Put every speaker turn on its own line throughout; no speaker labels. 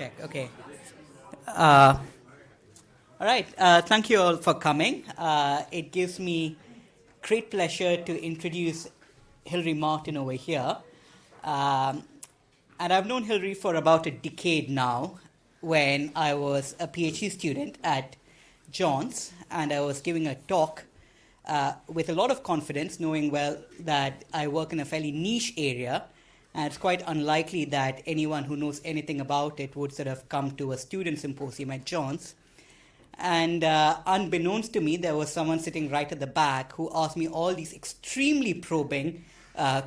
check. Okay. All right. Thank you all for coming. It gives me great pleasure to introduce Hilary Martin over here. And I've known Hilary for about a decade now when I was a PhD student at Johns, and I was giving a talk with a lot of confidence, knowing well that I work in a fairly niche area, and it's quite unlikely that anyone who knows anything about it would sort of come to a student symposium at Johns. And unbeknownst to me, there was someone sitting right at the back who asked me all these extremely probing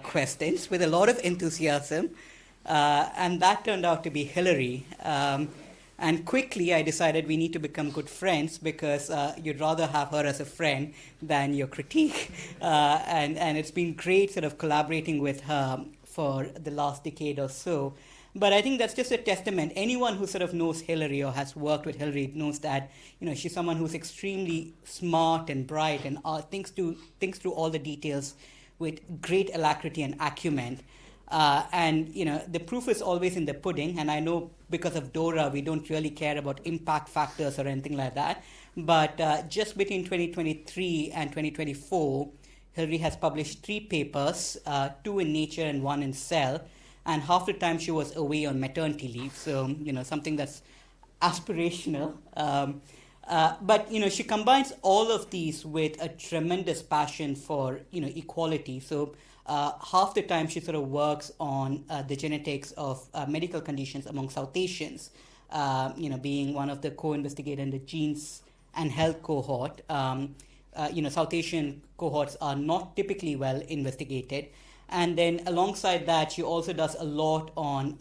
questions with a lot of enthusiasm. And that turned out to be Hilary. And quickly I decided we need to become good friends because you'd rather have her as a friend than your critique. And it's been great sort of collaborating with her for the last decade or so. But I think that's just a testament. Anyone who sort of knows Hilary or has worked with Hilary knows that she's someone who's extremely smart and bright and thinks through all the details with great alacrity and acumen. And the proof is always in the pudding. And I know because of Dora, we don't really care about impact factors or anything like that. But just between 2023 and 2024, Hilary has published 3 papers, 2 in Nature and 1 in Cell. And half the time she was away on maternity leave, so something that's aspirational. But she combines all of these with a tremendous passion for equality. So half the time she sort of works on the genetics of medical conditions among South Asians. Being one of the co-investigators in the Genes and Health cohort. South Asian cohorts are not typically well investigated. And then alongside that, she also does a lot on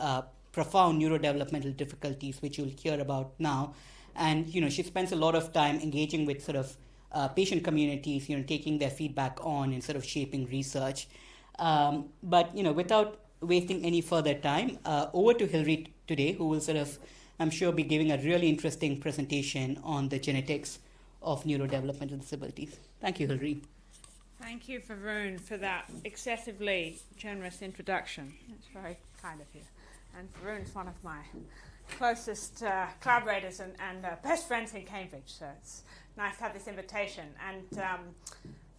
profound neurodevelopmental difficulties, which you'll hear about now. And, she spends a lot of time engaging with sort of patient communities, taking their feedback on and sort of shaping research. But, without wasting any further time, over to Hilary today, who will sort of, I'm sure, be giving a really interesting presentation on the genetics of neurodevelopmental disabilities. Thank you, Hilary.
Thank you, Varun, for that excessively generous introduction. It's very kind of you. And Varun's one of my closest collaborators and best friends in Cambridge, so it's nice to have this invitation. And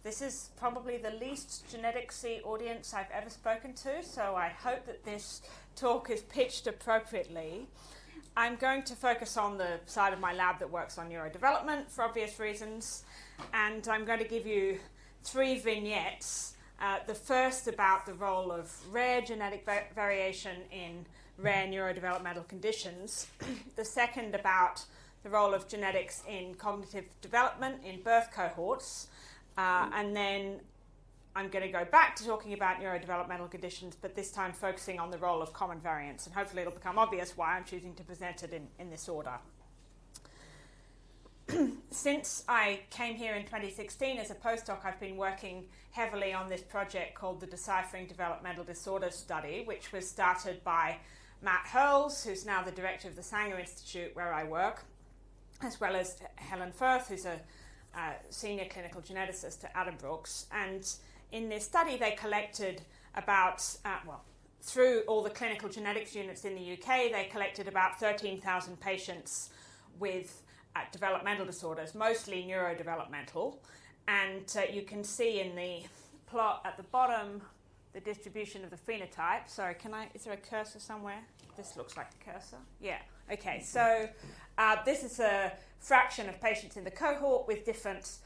this is probably the least genetics-y audience I've ever spoken to, so I hope that this talk is pitched appropriately. I'm going to focus on the side of my lab that works on neurodevelopment for obvious reasons, and I'm going to give you 3 vignettes. The first about the role of rare genetic variation in rare neurodevelopmental conditions. The second about the role of genetics in cognitive development in birth cohorts. And then I'm going to go back to talking about neurodevelopmental conditions, but this time focusing on the role of common variants. And hopefully it'll become obvious why I'm choosing to present it in this order. Since I came here in 2016 as a postdoc, I've been working heavily on this project called the Deciphering Developmental Disorders Study, which was started by Matt Hurls, who's now the director of the Sanger Institute where I work, as well as Helen Firth, who's a senior clinical geneticist at Addenbrooke's. And in this study, they collected about, through all the clinical genetics units in the UK, they collected about 13,000 patients with developmental disorders, mostly neurodevelopmental. And you can see in the plot at the bottom the distribution of the phenotype. Sorry, is there a cursor somewhere? This looks like the cursor. Yeah, okay. So this is a fraction of patients in the cohort with different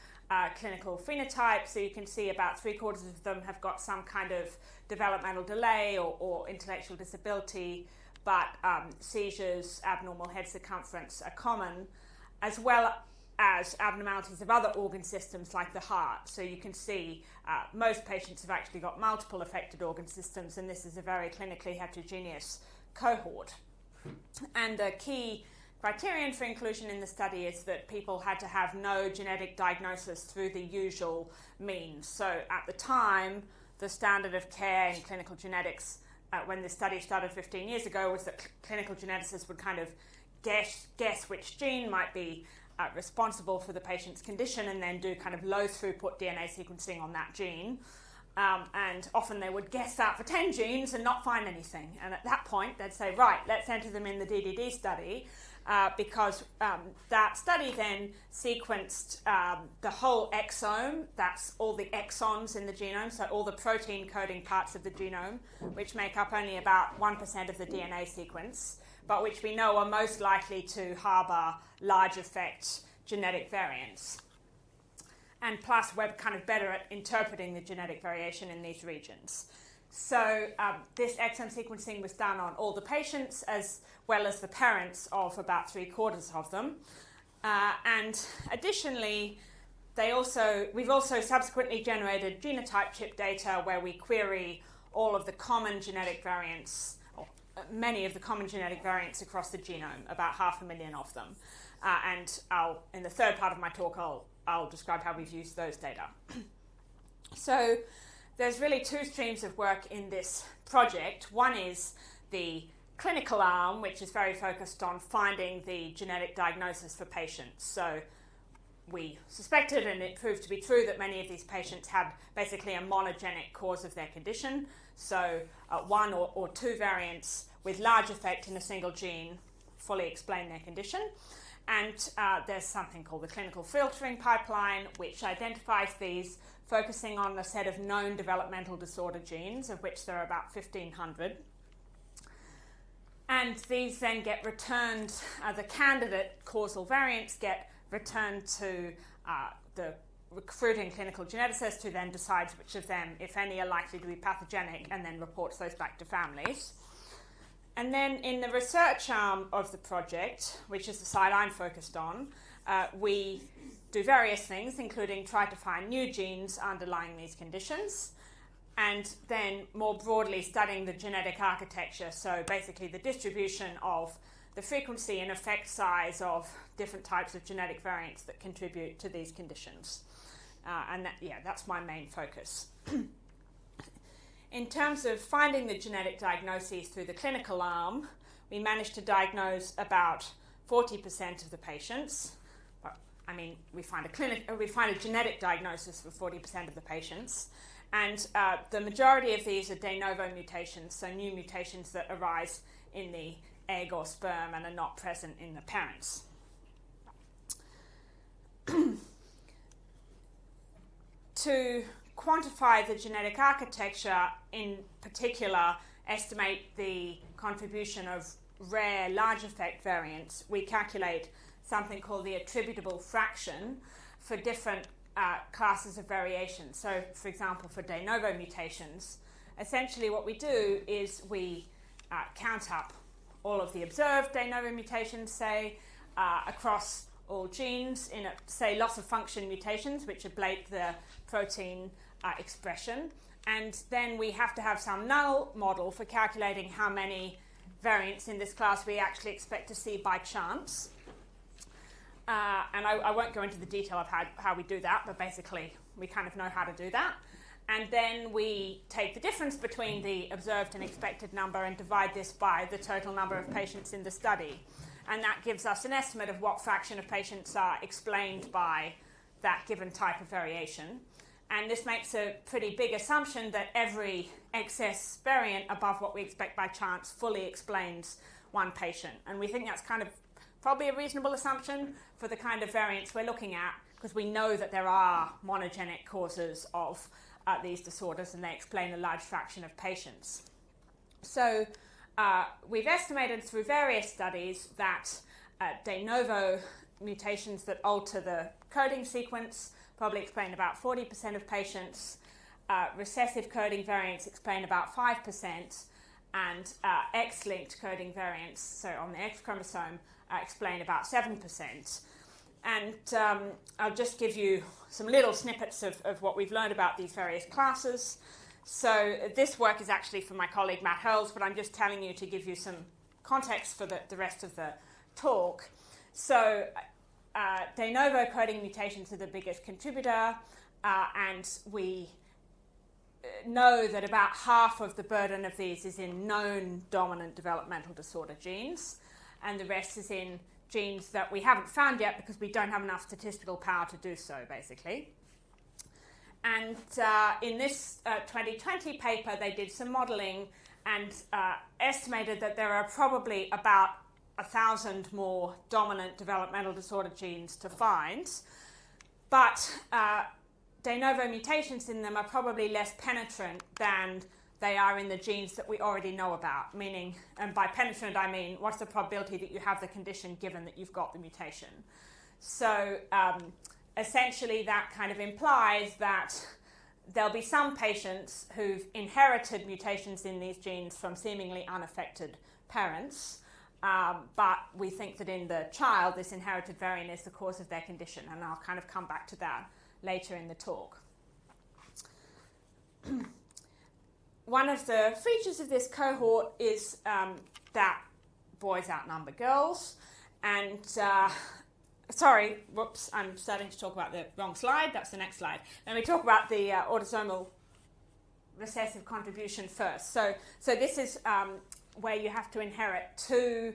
clinical phenotypes. So you can see about 3/4 of them have got some kind of developmental delay or intellectual disability, but seizures, abnormal head circumference are common, as well as abnormalities of other organ systems like the heart. So you can see most patients have actually got multiple affected organ systems, and this is a very clinically heterogeneous cohort. And the key criterion for inclusion in the study is that people had to have no genetic diagnosis through the usual means. So at the time, the standard of care in clinical genetics, when the study started 15 years ago, was that clinical geneticists would kind of guess which gene might be responsible for the patient's condition and then do kind of low throughput DNA sequencing on that gene. And often they would guess that for 10 genes and not find anything. And at that point, they'd say, right, let's enter them in the DDD study, because that study then sequenced the whole exome. That's all the exons in the genome, so all the protein coding parts of the genome, which make up only about 1% of the DNA sequence, but which we know are most likely to harbour large effect genetic variants. And plus, we're kind of better at interpreting the genetic variation in these regions. So this exome sequencing was done on all the patients as well as the parents of about 3/4 of them. And additionally, we've also subsequently generated genotype chip data where we query all of the common genetic variants, or many of the common genetic variants across the genome, about 500,000 of them. And in the third part of my talk, I'll describe how we've used those data. So there's really two streams of work in this project. One is the clinical arm, which is very focused on finding the genetic diagnosis for patients. So we suspected, and it proved to be true, that many of these patients had basically a monogenic cause of their condition. So one or two variants with large effect in a single gene fully explain their condition. And there's something called the clinical filtering pipeline, which identifies these, focusing on a set of known developmental disorder genes, of which there are about 1,500. And these then get returned, the candidate causal variants get returned to the recruiting clinical geneticist, who then decides which of them, if any, are likely to be pathogenic, and then reports those back to families. And then in the research arm of the project, which is the side I'm focused on, we do various things, including try to find new genes underlying these conditions, and then more broadly studying the genetic architecture, so basically the distribution of the frequency and effect size of different types of genetic variants that contribute to these conditions. And that's my main focus. In terms of finding the genetic diagnoses through the clinical arm, we managed to diagnose about 40% of the patients. We find a genetic diagnosis for 40% of the patients, and the majority of these are de novo mutations, so new mutations that arise in the egg or sperm and are not present in the parents. To quantify the genetic architecture, in particular estimate the contribution of rare large effect variants, we calculate something called the attributable fraction for different classes of variation. So, for example, for de novo mutations, essentially what we do is we count up all of the observed de novo mutations, say, across all genes in, say, loss of function mutations, which ablate the protein expression. And then we have to have some null model for calculating how many variants in this class we actually expect to see by chance. And I won't go into the detail of how we do that, but basically we kind of know how to do that. And then we take the difference between the observed and expected number and divide this by the total number of patients in the study. And that gives us an estimate of what fraction of patients are explained by that given type of variation. And this makes a pretty big assumption that every excess variant above what we expect by chance fully explains one patient. And we think that's kind of probably a reasonable assumption for the kind of variants we're looking at, because we know that there are monogenic causes of these disorders, and they explain a large fraction of patients. So we've estimated through various studies that de novo mutations that alter the coding sequence probably explain about 40% of patients. Recessive coding variants explain about 5%, and X-linked coding variants, so on the X chromosome, explain about 7%. And I'll just give you some little snippets of what we've learned about these various classes. So this work is actually from my colleague Matt Hurls, but I'm just telling you to give you some context for the rest of the talk. So de novo coding mutations are the biggest contributor, and we know that about half of the burden of these is in known dominant developmental disorder genes, and the rest is in genes that we haven't found yet because we don't have enough statistical power to do so, basically. And in this 2020 paper, they did some modelling and estimated that there are probably about 1,000 more dominant developmental disorder genes to find, but de novo mutations in them are probably less penetrant than they are in the genes that we already know about, meaning, and by penetrant I mean, what's the probability that you have the condition given that you've got the mutation? So essentially that kind of implies that there'll be some patients who've inherited mutations in these genes from seemingly unaffected parents, but we think that in the child this inherited variant is the cause of their condition, and I'll kind of come back to that later in the talk. One of the features of this cohort is that boys outnumber girls, and sorry, whoops, I'm starting to talk about the wrong slide. That's the next slide. Let me talk about the autosomal recessive contribution first. So this is where you have to inherit two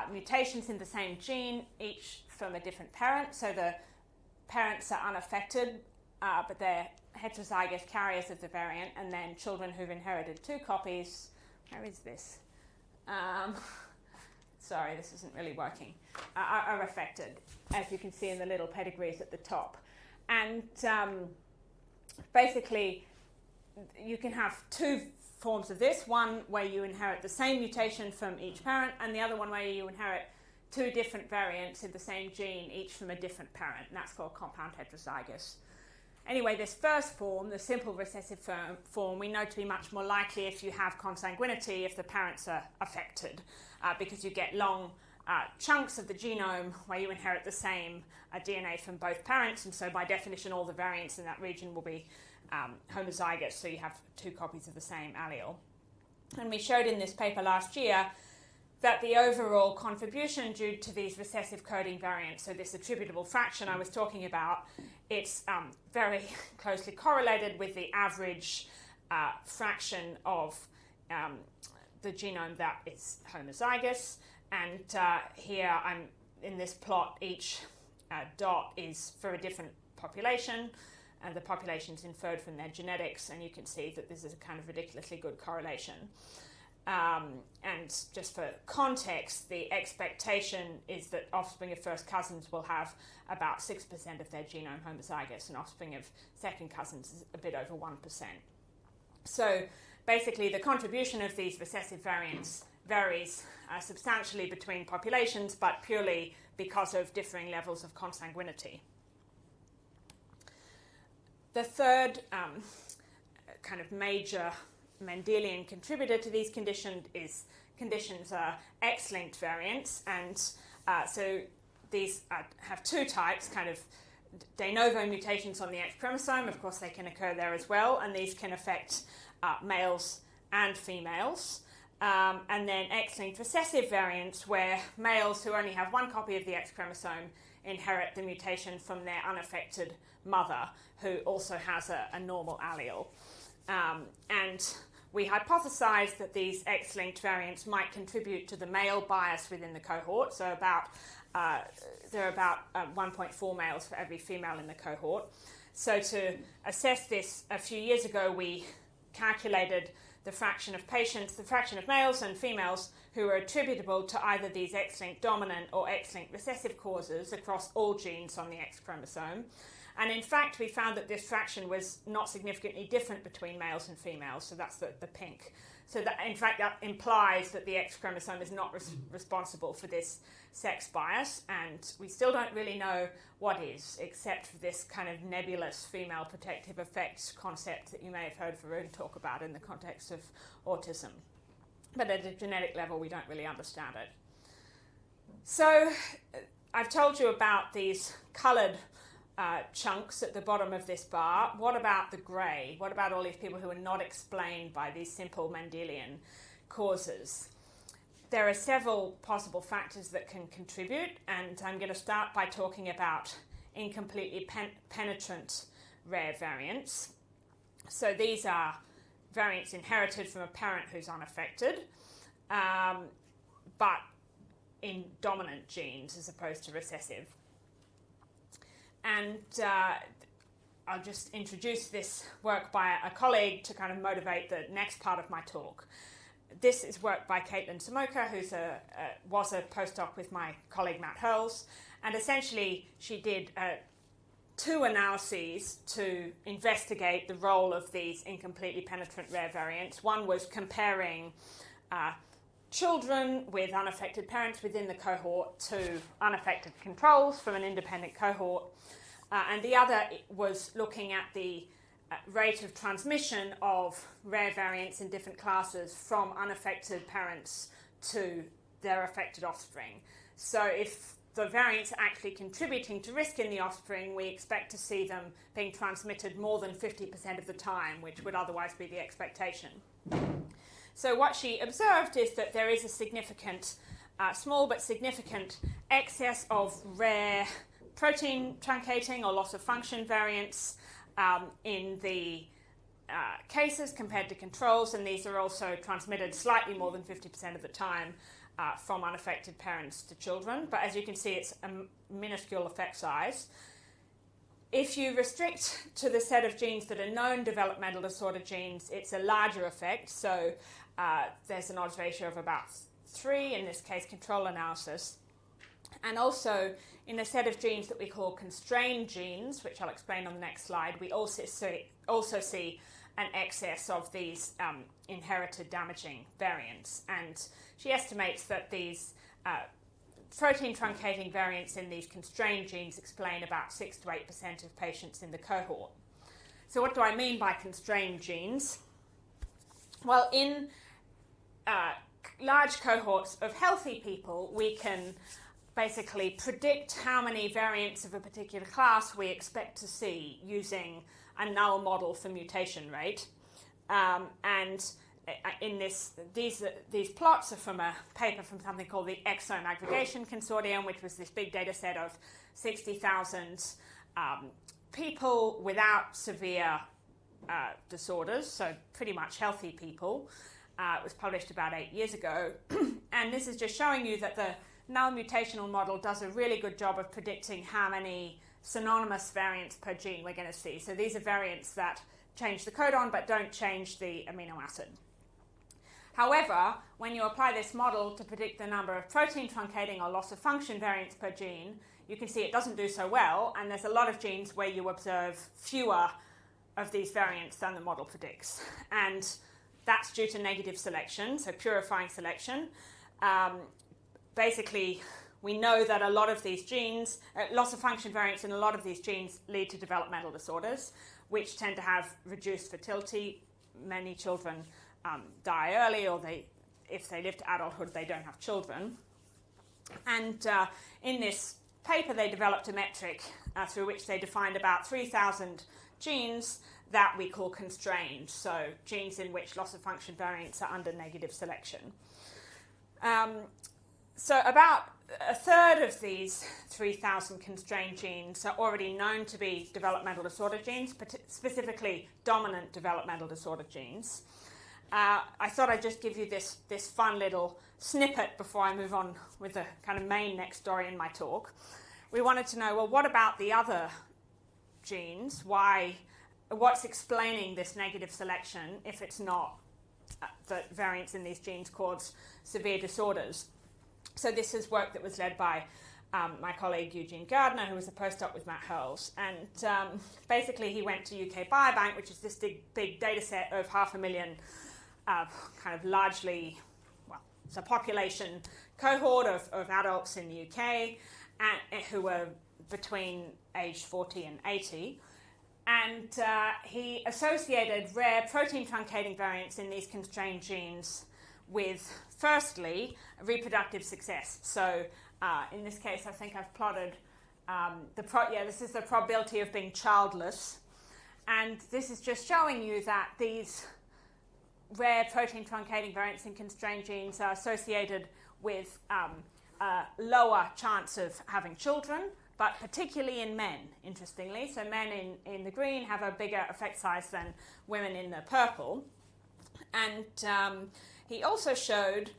mutations in the same gene, each from a different parent. So the parents are unaffected, but they're heterozygous carriers of the variant, and then children who've inherited two copies. Where is this? Sorry, this isn't really working, are affected, as you can see in the little pedigrees at the top. And basically, you can have two forms of this, one where you inherit the same mutation from each parent, and the other one where you inherit two different variants in the same gene, each from a different parent, and that's called compound heterozygous. Anyway, this first form, the simple recessive form, we know to be much more likely if you have consanguinity if the parents are affected, because you get long chunks of the genome where you inherit the same DNA from both parents, and so by definition all the variants in that region will be homozygous, so you have two copies of the same allele. And we showed in this paper last year that the overall contribution due to these recessive coding variants, so this attributable fraction I was talking about, it's very closely correlated with the average fraction of the genome that is homozygous. And here I'm in this plot, each dot is for a different population, and the population's inferred from their genetics, and you can see that this is a kind of ridiculously good correlation. And just for context, the expectation is that offspring of first cousins will have about 6% of their genome homozygous, and offspring of second cousins is a bit over 1%. So basically the contribution of these recessive variants varies substantially between populations, but purely because of differing levels of consanguinity. The third kind of major Mendelian contributor to these conditions are X-linked variants, and so these have two types, kind of de novo mutations on the X chromosome. Of course, they can occur there as well, and these can affect males and females. And then X-linked recessive variants, where males who only have one copy of the X chromosome inherit the mutation from their unaffected mother, who also has a normal allele. And we hypothesized that these X-linked variants might contribute to the male bias within the cohort. So there are about 1.4 males for every female in the cohort. So to assess this, a few years ago, we calculated the fraction of patients, the fraction of males and females who are attributable to either these X-linked dominant or X-linked recessive causes across all genes on the X chromosome. And in fact, we found that this fraction was not significantly different between males and females, so that's the pink. So that, in fact, that implies that the X chromosome is not responsible for this sex bias, and we still don't really know what is, except for this kind of nebulous female protective effects concept that you may have heard Varun talk about in the context of autism. But at a genetic level, we don't really understand it. So I've told you about these coloured chunks at the bottom of this bar. What about the grey? What about all these people who are not explained by these simple Mendelian causes? There are several possible factors that can contribute, and I'm going to start by talking about incompletely penetrant rare variants. So these are variants inherited from a parent who's unaffected, but in dominant genes as opposed to recessive. And I'll just introduce this work by a colleague to kind of motivate the next part of my talk. This is work by Caitlin Samoka, who was a postdoc with my colleague Matt Hurls, and essentially she did 2 analyses to investigate the role of these incompletely penetrant rare variants. One was comparing children with unaffected parents within the cohort to unaffected controls from an independent cohort, and the other was looking at the rate of transmission of rare variants in different classes from unaffected parents to their affected offspring. So if the variants are actually contributing to risk in the offspring, we expect to see them being transmitted more than 50% of the time, which would otherwise be the expectation. So what she observed is that there is a significant, small but significant excess of rare protein truncating or loss of function variants in the cases compared to controls, and these are also transmitted slightly more than 50% of the time from unaffected parents to children. But as you can see, it's a minuscule effect size. If you restrict to the set of genes that are known developmental disorder genes, it's a larger effect. So there's an odds ratio of about 3, in this case control analysis. And also in a set of genes that we call constrained genes, which I'll explain on the next slide, we also see an excess of these inherited damaging variants. And she estimates that these protein truncating variants in these constrained genes explain about 6 to 8% of patients in the cohort. So what do I mean by constrained genes? Well, in large cohorts of healthy people, we can basically predict how many variants of a particular class we expect to see using a null model for mutation rate. And in these plots are from a paper from something called the Exome Aggregation Consortium, which was this big data set of 60,000 people without severe disorders, so pretty much healthy people. It was published about 8 years ago. And this is just showing you that the null mutational model does a really good job of predicting how many synonymous variants per gene we're going to see. So these are variants that change the codon but don't change the amino acid. However, when you apply this model to predict the number of protein truncating or loss of function variants per gene, you can see it doesn't do so well, and there's a lot of genes where you observe fewer of these variants than the model predicts. And that's due to negative selection, so purifying selection. Basically, we know that a lot of these genes, loss of function variants in a lot of these genes lead to developmental disorders, which tend to have reduced fertility. Many children die early, or if they live to adulthood, they don't have children. And in this paper, they developed a metric through which they defined about 3,000 genes that we call constrained, so genes in which loss of function variants are under negative selection. So about a third of these 3,000 constrained genes are already known to be developmental disorder genes, specifically dominant developmental disorder genes. I thought I'd just give you this fun little snippet before I move on with the kind of main next story in my talk. We wanted to know, well, what about the other genes? What's explaining this negative selection if it's not that variants in these genes cause severe disorders? So this is work that was led by my colleague Eugene Gardner, who was a postdoc with Matt Hurls. And basically he went to UK Biobank, which is this big data set of 500,000 kind of largely, well, it's a population cohort of adults in the UK who were between age 40 and 80. And he associated rare protein truncating variants in these constrained genes with, firstly, reproductive success. So in this case, I think I've plotted this is the probability of being childless. And this is just showing you that these rare protein truncating variants in constrained genes are associated with a lower chance of having children, but particularly in men, interestingly. So men in the green have a bigger effect size than women in the purple. And he also showed,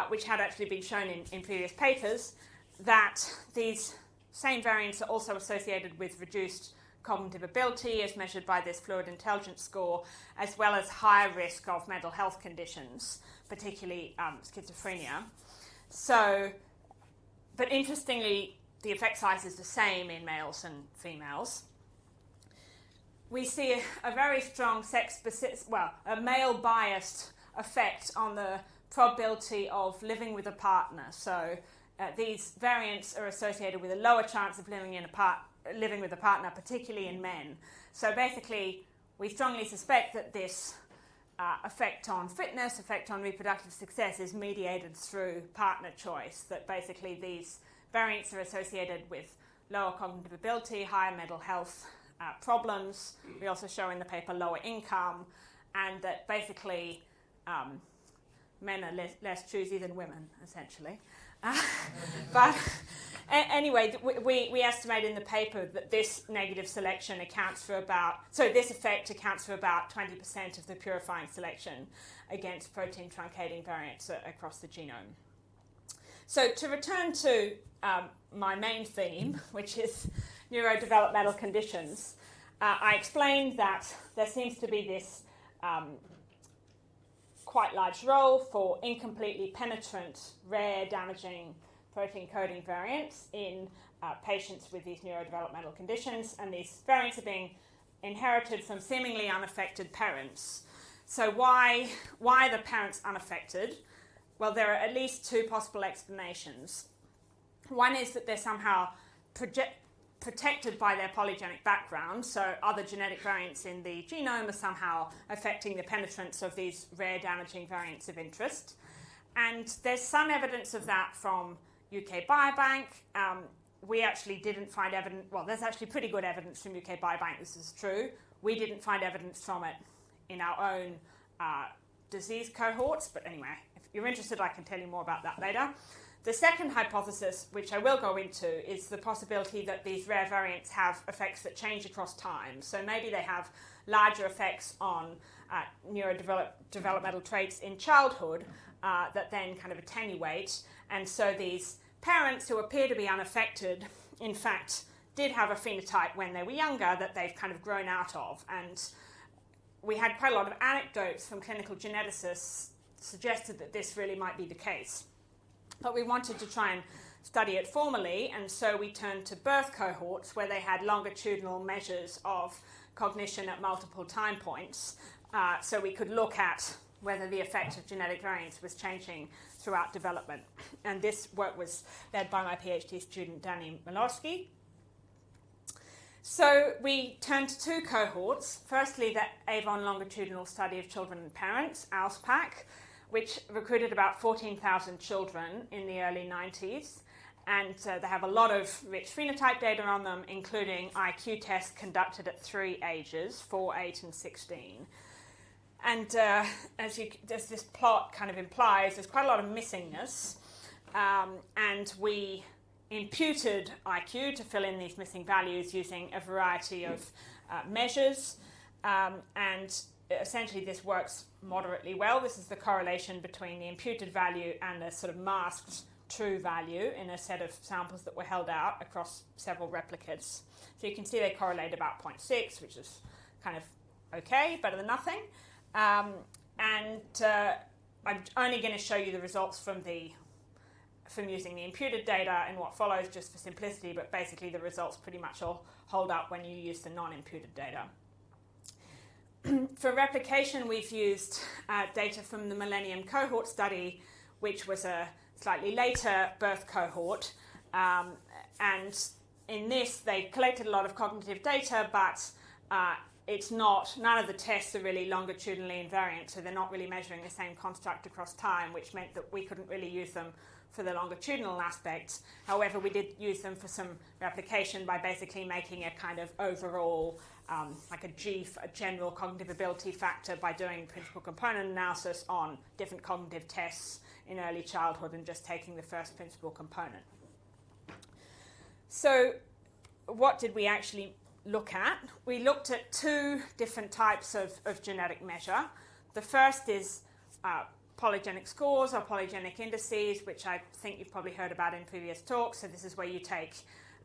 which had actually been shown in previous papers, that these same variants are also associated with reduced cognitive ability as measured by this fluid intelligence score, as well as higher risk of mental health conditions, particularly schizophrenia. So, but interestingly, the effect size is the same in males and females. We see a very strong a male-biased effect on the probability of living with a partner. So these variants are associated with a lower chance of living with a partner, particularly in men. So basically, we strongly suspect that this effect on fitness, effect on reproductive success is mediated through partner choice, that basically these variants are associated with lower cognitive ability, higher mental health problems. We also show in the paper lower income, and that basically men are less choosy than women, essentially. But anyway, we estimate in the paper that this negative selection this effect accounts for about 20% of the purifying selection against protein truncating variants across the genome. So to return to my main theme, which is neurodevelopmental conditions, I explained that there seems to be this quite large role for incompletely penetrant, rare, damaging protein coding variants in patients with these neurodevelopmental conditions, and these variants are being inherited from seemingly unaffected parents. So why are the parents unaffected? Well, there are at least two possible explanations. One is that they're somehow protected by their polygenic background, so other genetic variants in the genome are somehow affecting the penetrance of these rare damaging variants of interest. And there's some evidence of that from UK Biobank. We actually didn't find evidence, well, there's actually pretty good evidence from UK Biobank this is true. We didn't find evidence from it in our own disease cohorts, but anyway, if you're interested, I can tell you more about that later. The second hypothesis, which I will go into, is the possibility that these rare variants have effects that change across time. So maybe they have larger effects on neurodevelopmental traits in childhood that then kind of attenuate. And so these parents who appear to be unaffected, in fact, did have a phenotype when they were younger that they've kind of grown out of. And we had quite a lot of anecdotes from clinical geneticists suggested that this really might be the case. But we wanted to try and study it formally, and so we turned to birth cohorts where they had longitudinal measures of cognition at multiple time points, so we could look at whether the effect of genetic variants was changing throughout development. And this work was led by my PhD student, Danny Milorski. So we turned to two cohorts. Firstly, the Avon longitudinal study of children and parents, ALSPAC, which recruited about 14,000 children in the early 90s. And they have a lot of rich phenotype data on them, including IQ tests conducted at 3 ages, 4, 8, and 16. And as this plot kind of implies, there's quite a lot of missingness. And we imputed IQ to fill in these missing values using a variety of measures. And essentially this works moderately well. This is the correlation between the imputed value and the sort of masked true value in a set of samples that were held out across several replicates. So you can see they correlate about 0.6, which is kind of okay, better than nothing. I'm only going to show you the results from using the imputed data in what follows just for simplicity, but basically the results pretty much all hold up when you use the non-imputed data. For replication, we've used data from the Millennium Cohort Study, which was a slightly later birth cohort. And in this, they collected a lot of cognitive data, but none of the tests are really longitudinally invariant, so they're not really measuring the same construct across time, which meant that we couldn't really use them for the longitudinal aspects. However, we did use them for some replication by basically making a kind of overall, like a general cognitive ability factor by doing principal component analysis on different cognitive tests in early childhood and just taking the first principal component. So what did we actually look at? We looked at two different types of genetic measure. The first is polygenic scores or polygenic indices, which I think you've probably heard about in previous talks. So this is where you take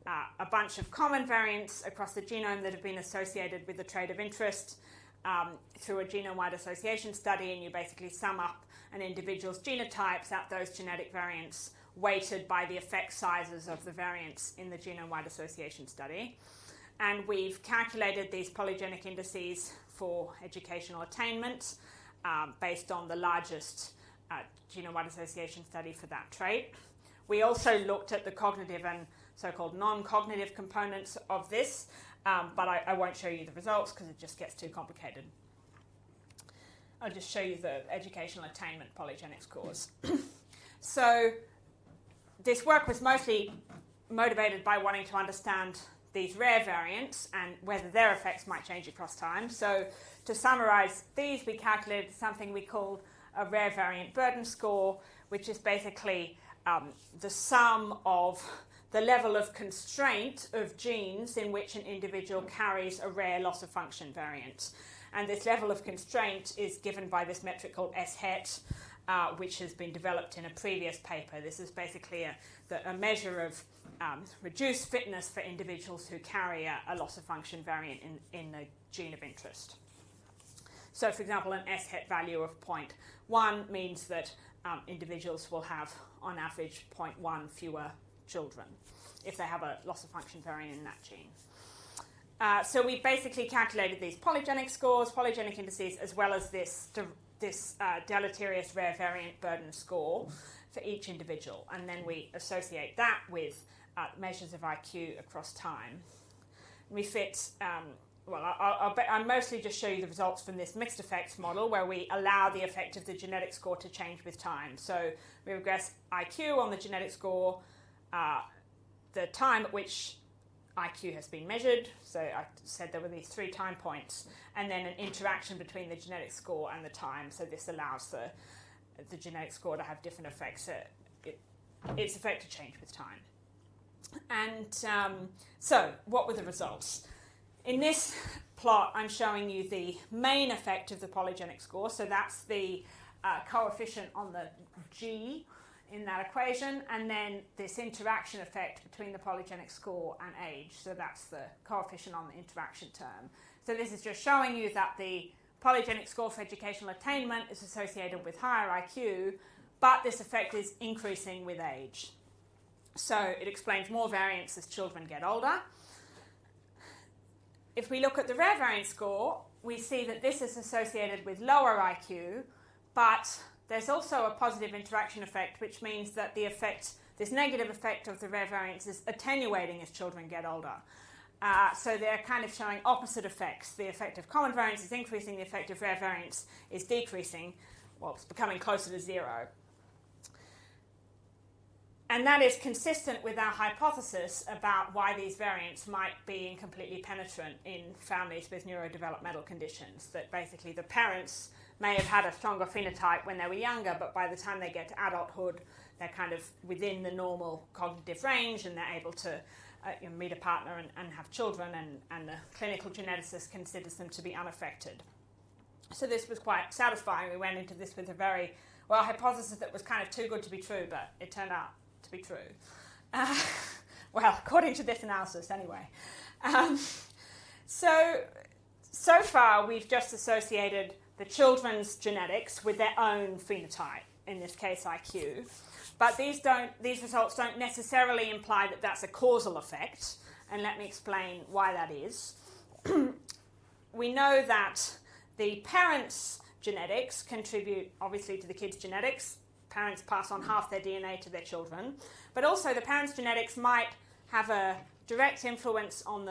a bunch of common variants across the genome that have been associated with the trait of interest through a genome-wide association study, and you basically sum up an individual's genotypes at those genetic variants weighted by the effect sizes of the variants in the genome-wide association study. And we've calculated these polygenic indices for educational attainment based on the largest genome-wide association study for that trait. We also looked at the cognitive and so-called non-cognitive components of this, but I won't show you the results because it just gets too complicated. I'll just show you the educational attainment polygenic scores. So this work was mostly motivated by wanting to understand these rare variants and whether their effects might change across time. So to summarize these, we calculated something we called a rare variant burden score, which is basically the sum of the level of constraint of genes in which an individual carries a rare loss of function variant. And this level of constraint is given by this metric called S hat, which has been developed in a previous paper. This is basically a measure of reduced fitness for individuals who carry a loss of function variant in the gene of interest. So, for example, an S hat value of 0.1 means that individuals will have, on average, 0.1 fewer children if they have a loss of function variant in that gene. So we basically calculated these polygenic scores, polygenic indices, as well as this deleterious rare variant burden score for each individual. And then we associate that with measures of IQ across time. We fit, I'll mostly just show you the results from this mixed effects model where we allow the effect of the genetic score to change with time. So we regress IQ on the genetic score, the time at which IQ has been measured, so I said there were these 3 time points, and then an interaction between the genetic score and the time, so this allows the genetic score to have different effects, its effect to change with time. And so what were the results? In this plot I'm showing you the main effect of the polygenic score, so that's the coefficient on the G in that equation, and then this interaction effect between the polygenic score and age, so that's the coefficient on the interaction term. So this is just showing you that the polygenic score for educational attainment is associated with higher IQ, but this effect is increasing with age. So it explains more variance as children get older. If we look at the rare variant score, we see that this is associated with lower IQ, but there's also a positive interaction effect, which means that the effect, this negative effect of the rare variants is attenuating as children get older. So they're kind of showing opposite effects. The effect of common variants is increasing, the effect of rare variants is decreasing. Well, it's becoming closer to 0. And that is consistent with our hypothesis about why these variants might be incompletely penetrant in families with neurodevelopmental conditions, that basically the parents may have had a stronger phenotype when they were younger, but by the time they get to adulthood, they're kind of within the normal cognitive range and they're able to meet a partner and have children, and the clinical geneticist considers them to be unaffected. So this was quite satisfying. We went into this with a hypothesis that was kind of too good to be true, but it turned out to be true. Well, according to this analysis anyway. So far we've just associated the children's genetics with their own phenotype, in this case IQ. But these results don't necessarily imply that that's a causal effect, and let me explain why that is. We know that the parents' genetics contribute obviously to the kids' genetics. Parents pass on half their DNA to their children, but also the parents' genetics might have a direct influence on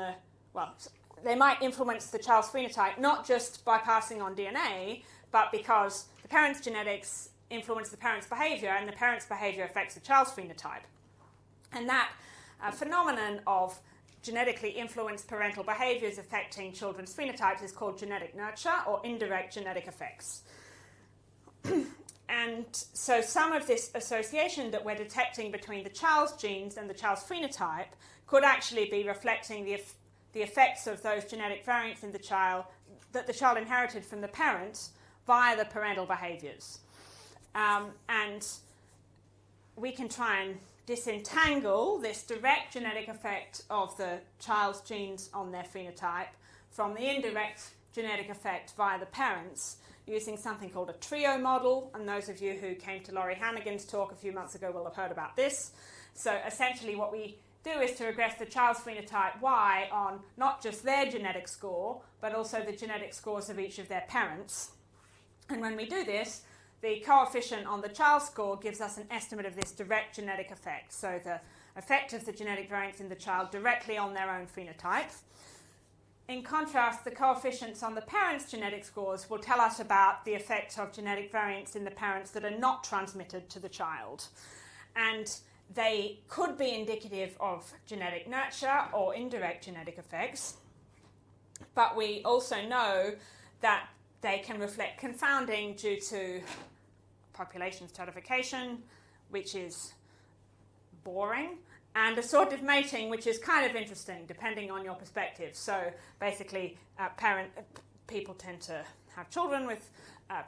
they might influence the child's phenotype, not just by passing on DNA, but because the parents' genetics influence the parents' behavior, and the parents' behavior affects the child's phenotype. And that phenomenon of genetically influenced parental behaviors affecting children's phenotypes is called genetic nurture or indirect genetic effects. And so some of this association that we're detecting between the child's genes and the child's phenotype could actually be reflecting the effects of those genetic variants in the child that the child inherited from the parents via the parental behaviors. And we can try and disentangle this direct genetic effect of the child's genes on their phenotype from the indirect genetic effect via the parents using something called a trio model. And those of you who came to Laurie Hannigan's talk a few months ago will have heard about this. So essentially what we do is to regress the child's phenotype Y on not just their genetic score, but also the genetic scores of each of their parents. And when we do this, the coefficient on the child score gives us an estimate of this direct genetic effect. So the effect of the genetic variance in the child directly on their own phenotype. In contrast, the coefficients on the parents' genetic scores will tell us about the effect of genetic variants in the parents that are not transmitted to the child. And they could be indicative of genetic nurture or indirect genetic effects. But we also know that they can reflect confounding due to population stratification, which is boring, and assortative mating, which is kind of interesting depending on your perspective. So basically, people tend to have children with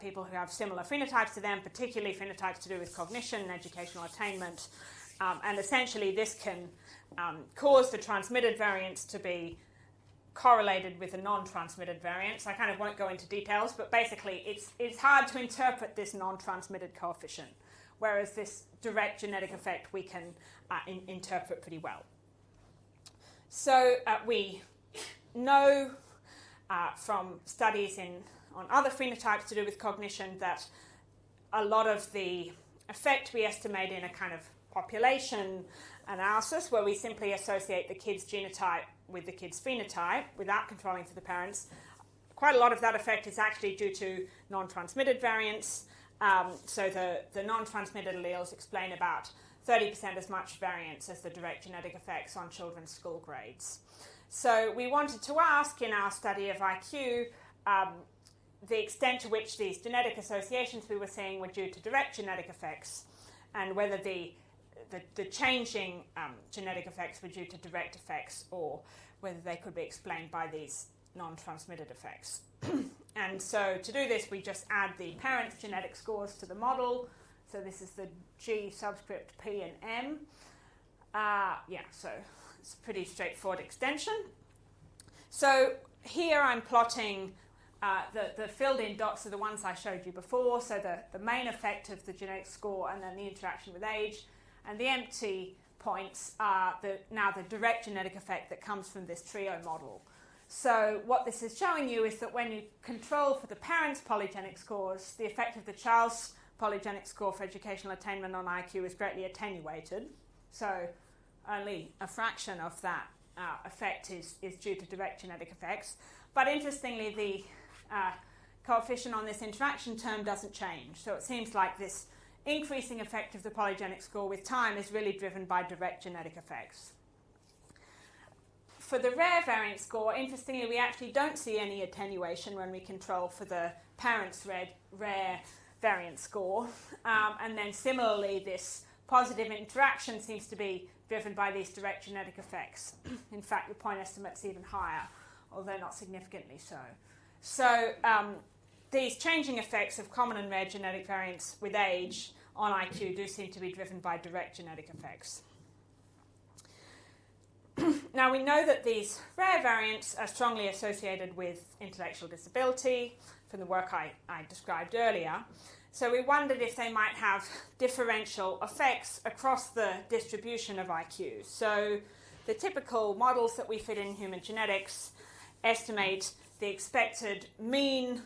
people who have similar phenotypes to them, particularly phenotypes to do with cognition and educational attainment. And essentially, this can cause the transmitted variants to be correlated with the non-transmitted variants. I kind of won't go into details, but basically it's hard to interpret this non-transmitted coefficient, whereas this direct genetic effect we can interpret pretty well. So we know from studies on other phenotypes to do with cognition that a lot of the effect we estimate in a kind of population analysis, where we simply associate the kid's genotype with the kid's phenotype without controlling for the parents, quite a lot of that effect is actually due to non-transmitted variants. So the non-transmitted alleles explain about 30% as much variance as the direct genetic effects on children's school grades. So we wanted to ask in our study of IQ the extent to which these genetic associations we were seeing were due to direct genetic effects, and whether the changing genetic effects were due to direct effects, or whether they could be explained by these non-transmitted effects. And so to do this, we just add the parents' genetic scores to the model. So this is the G subscript P and M. So it's a pretty straightforward extension. So here I'm plotting the filled-in dots are the ones I showed you before. So the main effect of the genetic score and then the interaction with age. And the empty points are now the direct genetic effect that comes from this trio model. So what this is showing you is that when you control for the parents' polygenic scores, the effect of the child's polygenic score for educational attainment on IQ is greatly attenuated. So only a fraction of that effect is due to direct genetic effects. But interestingly, the coefficient on this interaction term doesn't change. So it seems like this increasing effect of the polygenic score with time is really driven by direct genetic effects. For the rare variant score, interestingly, we actually don't see any attenuation when we control for the parents' rare variant score. And then similarly, this positive interaction seems to be driven by these direct genetic effects. In fact, the point estimate's even higher, although not significantly so. So these changing effects of common and rare genetic variants with age on IQ do seem to be driven by direct genetic effects. Now, we know that these rare variants are strongly associated with intellectual disability from the work I described earlier. So we wondered if they might have differential effects across the distribution of IQ. So the typical models that we fit in human genetics estimate the expected mean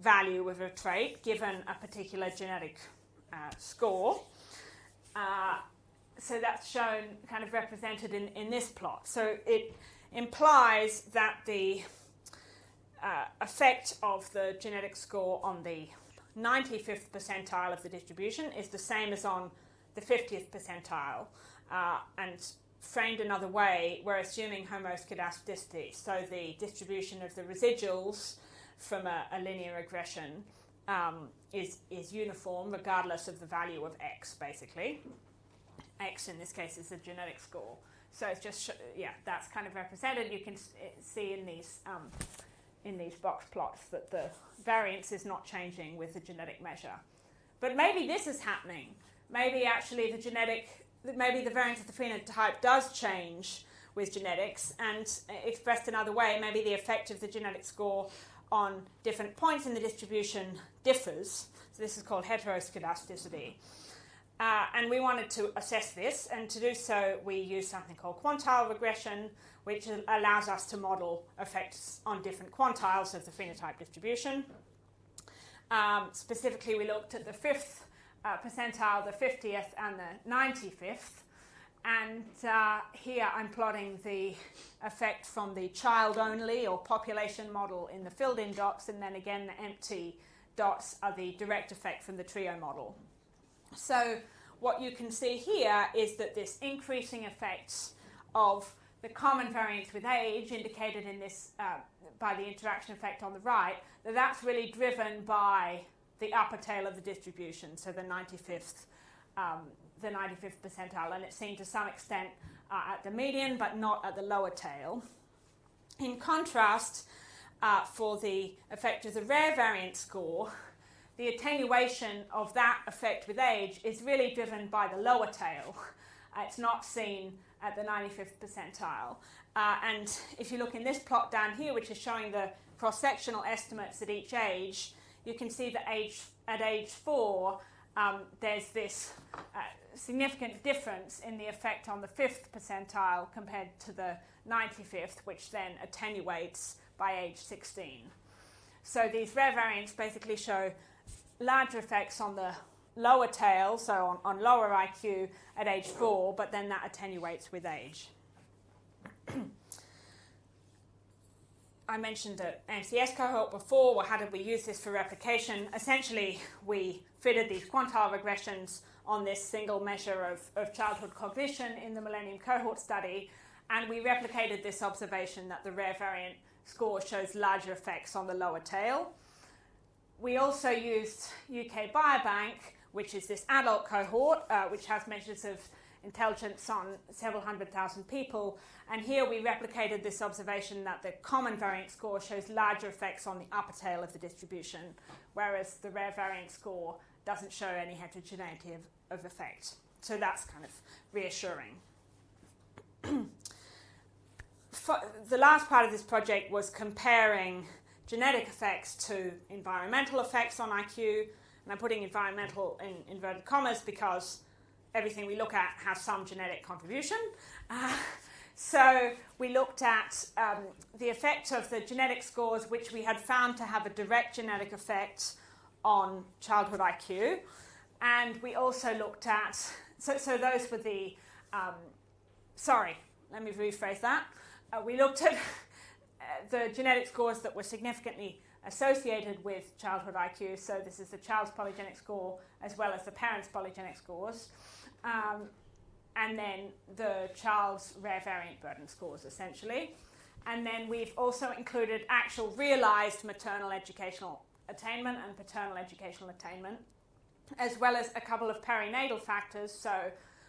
value of a trait given a particular genetic score. So that's shown, kind of represented in this plot. So it implies that the effect of the genetic score on the 95th percentile of the distribution is the same as on the 50th percentile. And framed another way, we're assuming homoscedasticity. So the distribution of the residuals from a linear regression is uniform regardless of the value of x, basically. X in this case is the genetic score. So it's just, that's kind of represented. You can see in these box plots that the variance is not changing with the genetic measure. But maybe this is happening. Maybe actually maybe the variance of the phenotype does change with genetics, and expressed another way, maybe the effect of the genetic score on different points in the distribution differs. So this is called heteroscedasticity. And we wanted to assess this, and to do so we used something called quantile regression, which allows us to model effects on different quantiles of the phenotype distribution. Specifically, we looked at the 5th percentile, the 50th, and the 95th. And here I'm plotting the effect from the child-only or population model in the filled-in dots, and then again the empty dots are the direct effect from the trio model. So what you can see here is that this increasing effects of the common variance with age, indicated in this by the interaction effect on the right, that's really driven by the upper tail of the distribution, so the 95th percentile, and it's seen to some extent at the median, but not at the lower tail. In contrast, for the effect of the rare variance score, the attenuation of that effect with age is really driven by the lower tail. It's not seen at the 95th percentile. And if you look in this plot down here, which is showing the cross-sectional estimates at each age, you can see that at age 4, there's this significant difference in the effect on the 5th percentile compared to the 95th, which then attenuates by age 16. So these rare variants basically show larger effects on the lower tail, so on lower IQ at age 4, but then that attenuates with age. I mentioned the MCS cohort before. Well, how did we use this for replication? Essentially, we fitted these quantile regressions on this single measure of childhood cognition in the Millennium Cohort study, and we replicated this observation that the rare variant score shows larger effects on the lower tail. We also used UK Biobank, which is this adult cohort, which has measures of intelligence on several 100,000 people, and here we replicated this observation that the common variant score shows larger effects on the upper tail of the distribution, whereas the rare variant score doesn't show any heterogeneity of effect. So that's kind of reassuring. The last part of this project was comparing genetic effects to environmental effects on IQ, and I'm putting environmental in inverted commas because everything we look at has some genetic contribution. So we looked at the effect of the genetic scores, which we had found to have a direct genetic effect on childhood IQ. And we also looked at, so those were the, let me rephrase that. We looked at the genetic scores that were significantly associated with childhood IQ. So this is the child's polygenic score as well as the parents' polygenic scores. And then the child's rare variant burden scores, essentially. And then we've also included actual realised maternal educational attainment and paternal educational attainment, as well as a couple of perinatal factors, so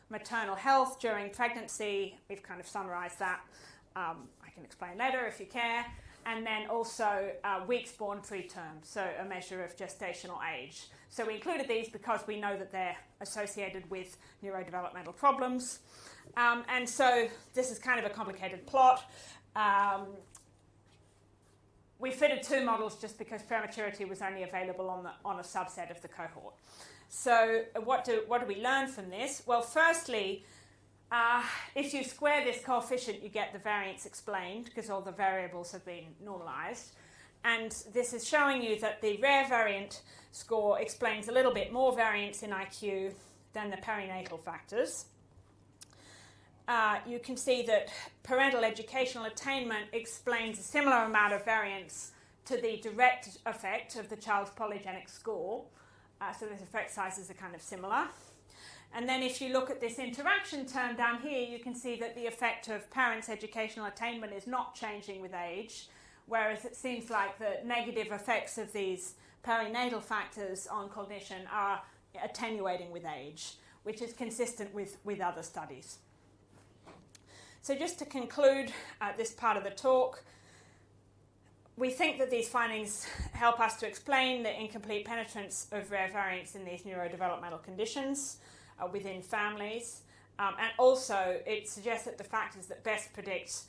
maternal health during pregnancy. We've kind of summarised that. I can explain later if you care. And then also weeks born preterm, so a measure of gestational age. So we included these because we know that they're associated with neurodevelopmental problems. And so this is kind of a complicated plot. We fitted 2 models just because prematurity was only available on a subset of the cohort. So what do we learn from this? Well, firstly, if you square this coefficient, you get the variance explained because all the variables have been normalized. And this is showing you that the rare variant score explains a little bit more variance in IQ than the perinatal factors. You can see that parental educational attainment explains a similar amount of variance to the direct effect of the child's polygenic score. So those effect sizes are kind of similar. And then if you look at this interaction term down here, you can see that the effect of parents' educational attainment is not changing with age, whereas it seems like the negative effects of these perinatal factors on cognition are attenuating with age, which is consistent with other studies. So just to conclude this part of the talk, we think that these findings help us to explain the incomplete penetrance of rare variants in these neurodevelopmental conditions within families. And also, it suggests that the factors that best predict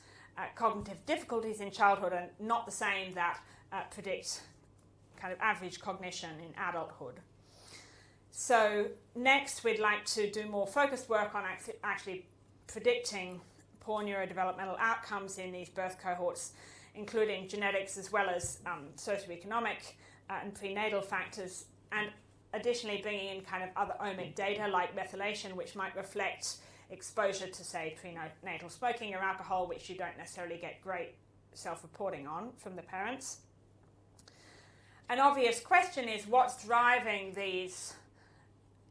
cognitive difficulties in childhood are not the same that predict kind of average cognition in adulthood. So next, we'd like to do more focused work on actually predicting poor neurodevelopmental outcomes in these birth cohorts, including genetics as well as socioeconomic and prenatal factors, and additionally bringing in kind of other omic data like methylation, which might reflect exposure to, say, prenatal smoking or alcohol, which you don't necessarily get great self-reporting on from the parents. An obvious question is what's driving these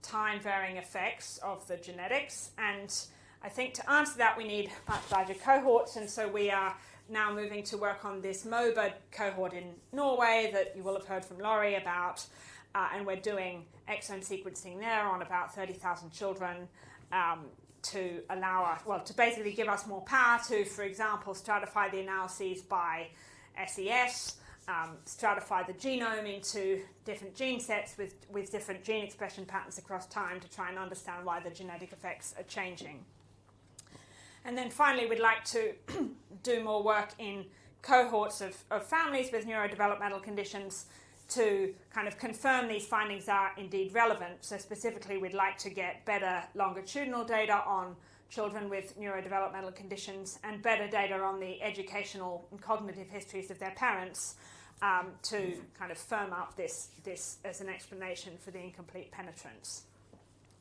time-varying effects of the genetics, and I think to answer that we need much larger cohorts, and so we are now moving to work on this MOBA cohort in Norway that you will have heard from Laurie about, and we're doing exome sequencing there on about 30,000 children to allow us, well, to basically give us more power to, for example, stratify the analyses by SES, stratify the genome into different gene sets with different gene expression patterns across time to try and understand why the genetic effects are changing. And then finally, we'd like to do more work in cohorts of families with neurodevelopmental conditions to kind of confirm these findings are indeed relevant. So specifically, we'd like to get better longitudinal data on children with neurodevelopmental conditions and better data on the educational and cognitive histories of their parents to kind of firm up this as an explanation for the incomplete penetrance.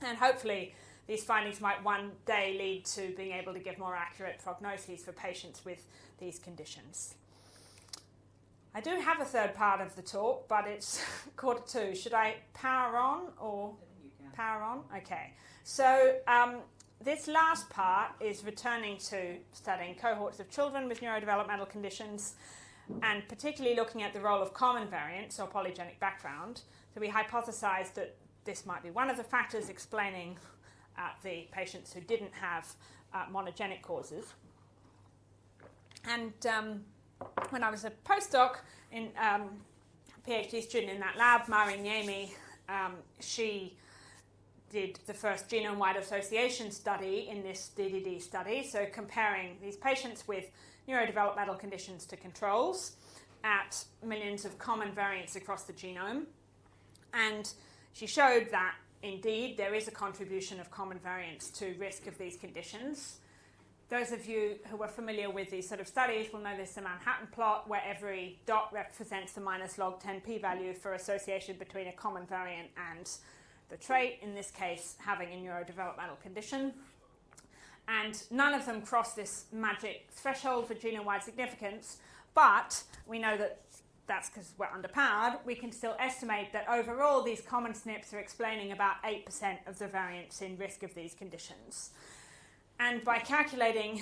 And hopefully, these findings might one day lead to being able to give more accurate prognoses for patients with these conditions. I do have a third part of the talk, but it's 1:45. Should I power on or power on? Okay. So this last part is returning to studying cohorts of children with neurodevelopmental conditions and particularly looking at the role of common variants or polygenic background. So we hypothesized that this might be one of the factors explaining the patients who didn't have monogenic causes. And when I was a postdoc, PhD student in that lab, Mari Niemi, she did the first genome-wide association study in this DDD study, so comparing these patients with neurodevelopmental conditions to controls at millions of common variants across the genome. And she showed that indeed there is a contribution of common variants to risk of these conditions. Those of you who are familiar with these sort of studies will know there's a Manhattan plot where every dot represents the minus log 10 p-value for association between a common variant and the trait, in this case having a neurodevelopmental condition. And none of them cross this magic threshold for genome-wide significance, but we know that that's because we're underpowered. We can still estimate that overall these common SNPs are explaining about 8% of the variance in risk of these conditions. And by calculating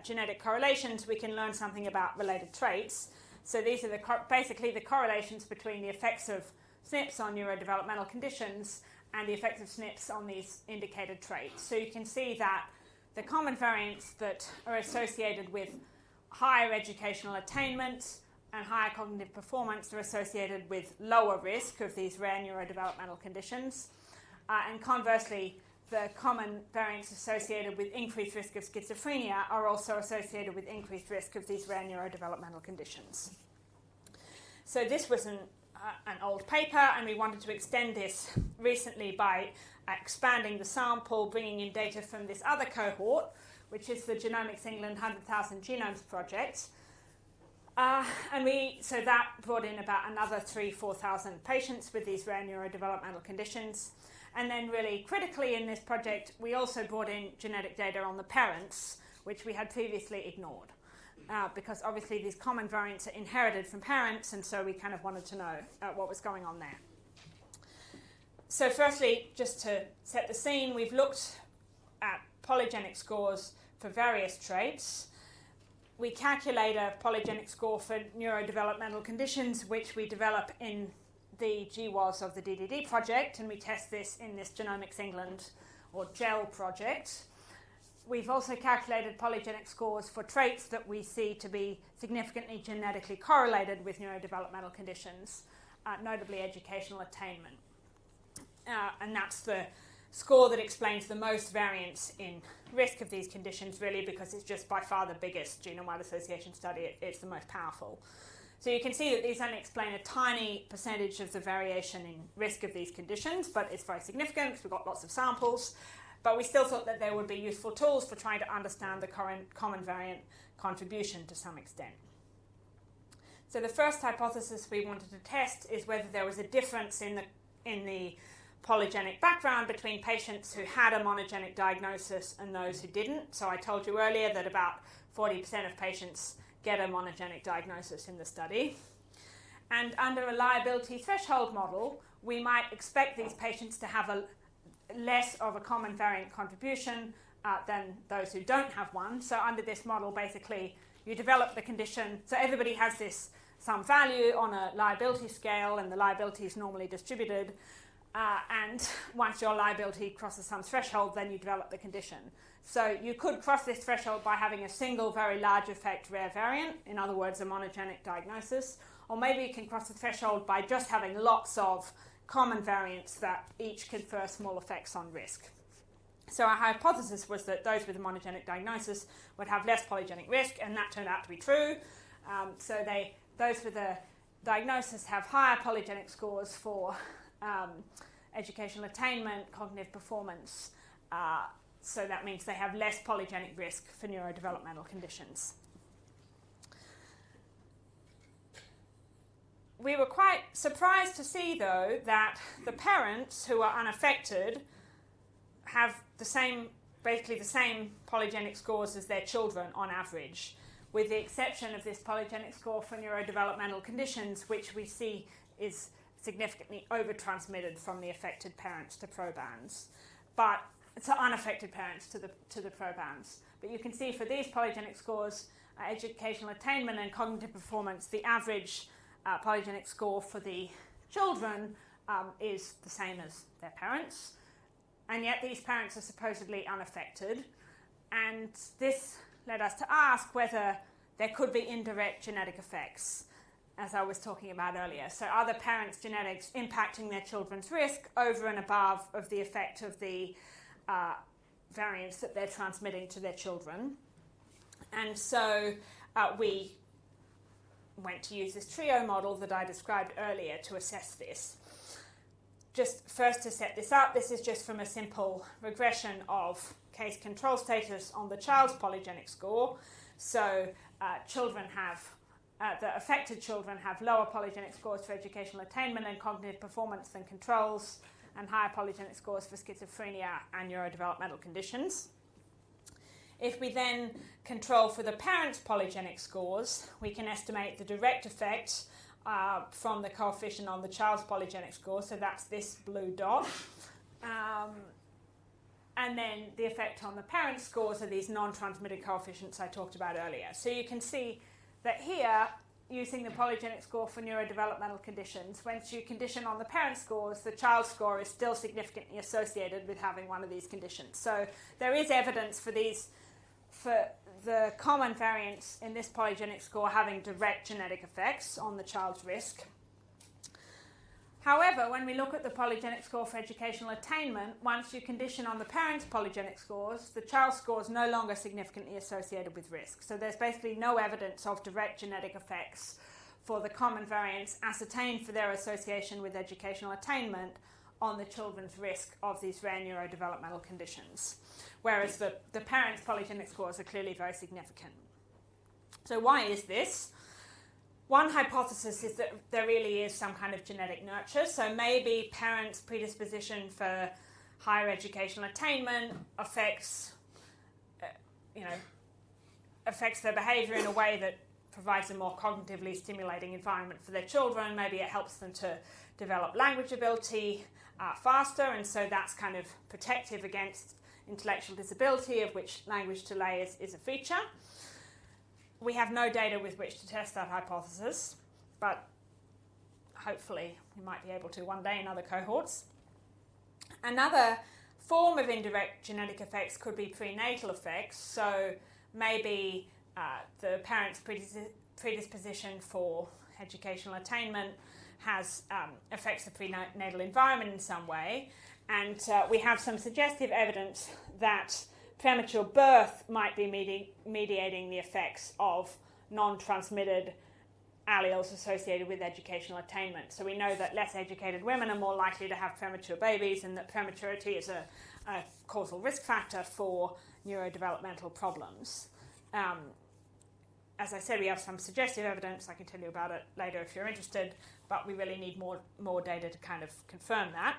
genetic correlations, we can learn something about related traits. So these are basically the correlations between the effects of SNPs on neurodevelopmental conditions and the effects of SNPs on these indicated traits. So you can see that the common variants that are associated with higher educational attainment and higher cognitive performance are associated with lower risk of these rare neurodevelopmental conditions. And conversely, the common variants associated with increased risk of schizophrenia are also associated with increased risk of these rare neurodevelopmental conditions. So this was an old paper, and we wanted to extend this recently by expanding the sample, bringing in data from this other cohort, which is the Genomics England 100,000 Genomes project. So that brought in about another 4,000 patients with these rare neurodevelopmental conditions. And then really critically in this project, we also brought in genetic data on the parents, which we had previously ignored. Because obviously these common variants are inherited from parents, and so we kind of wanted to know what was going on there. So firstly, just to set the scene, we've looked at polygenic scores for various traits. We calculate a polygenic score for neurodevelopmental conditions, which we develop in the GWAS of the DDD project, and we test this in this Genomics England, or GEL project. We've also calculated polygenic scores for traits that we see to be significantly genetically correlated with neurodevelopmental conditions, notably educational attainment. And that's the score that explains the most variance in risk of these conditions, really, because it's just by far the biggest genome-wide association study. It's the most powerful. So you can see that these only explain a tiny percentage of the variation in risk of these conditions, but it's very significant because we've got lots of samples. But we still thought that there would be useful tools for trying to understand the common variant contribution to some extent. So the first hypothesis we wanted to test is whether there was a difference in the polygenic background between patients who had a monogenic diagnosis and those who didn't. So I told you earlier that about 40% of patients get a monogenic diagnosis in the study. And under a liability threshold model, we might expect these patients to have less of a common variant contribution than those who don't have one. So under this model, basically, you develop the condition. So everybody has some value on a liability scale, and the liability is normally distributed. And once your liability crosses some threshold, then you develop the condition. So you could cross this threshold by having a single very large effect rare variant, in other words, a monogenic diagnosis. Or maybe you can cross the threshold by just having lots of common variants that each confer small effects on risk. So our hypothesis was that those with a monogenic diagnosis would have less polygenic risk, and that turned out to be true. So those with a diagnosis have higher polygenic scores for educational attainment, cognitive performance. So that means they have less polygenic risk for neurodevelopmental conditions. We were quite surprised to see, though, that the parents who are unaffected have basically the same polygenic scores as their children on average, with the exception of this polygenic score for neurodevelopmental conditions, which we see is significantly over-transmitted from the affected parents to probands, but to unaffected parents to the probands. But you can see for these polygenic scores, educational attainment and cognitive performance, the average polygenic score for the children is the same as their parents, and yet these parents are supposedly unaffected. And this led us to ask whether there could be indirect genetic effects, as I was talking about earlier. So are the parents' genetics impacting their children's risk over and above of the effect of the variants that they're transmitting to their children? And so we went to use this trio model that I described earlier to assess this. Just first to set this up, this is just from a simple regression of case control status on the child's polygenic score. So the affected children have lower polygenic scores for educational attainment and cognitive performance than controls, and higher polygenic scores for schizophrenia and neurodevelopmental conditions. If we then control for the parents' polygenic scores, we can estimate the direct effect from the coefficient on the child's polygenic score, so that's this blue dot. And then the effect on the parents' scores are these non-transmitted coefficients I talked about earlier. So you can see that here, using the polygenic score for neurodevelopmental conditions, once you condition on the parent scores, the child's score is still significantly associated with having one of these conditions. So there is evidence for the common variants in this polygenic score having direct genetic effects on the child's risk. However, when we look at the polygenic score for educational attainment, once you condition on the parents' polygenic scores, the child's score is no longer significantly associated with risk. So there's basically no evidence of direct genetic effects for the common variants ascertained for their association with educational attainment on the children's risk of these rare neurodevelopmental conditions, whereas the parents' polygenic scores are clearly very significant. So why is this? One hypothesis is that there really is some kind of genetic nurture. So maybe parents' predisposition for higher educational attainment affects their behaviour in a way that provides a more cognitively stimulating environment for their children. Maybe it helps them to develop language ability faster, and so that's kind of protective against intellectual disability, of which language delay is a feature. We have no data with which to test that hypothesis, but hopefully we might be able to one day in other cohorts. Another form of indirect genetic effects could be prenatal effects. So maybe the parent's predisposition for educational attainment affects the prenatal environment in some way. And we have some suggestive evidence that premature birth might be mediating the effects of non-transmitted alleles associated with educational attainment. So we know that less educated women are more likely to have premature babies, and that prematurity is a causal risk factor for neurodevelopmental problems. As I said, we have some suggestive evidence. I can tell you about it later if you're interested, but we really need more data to kind of confirm that.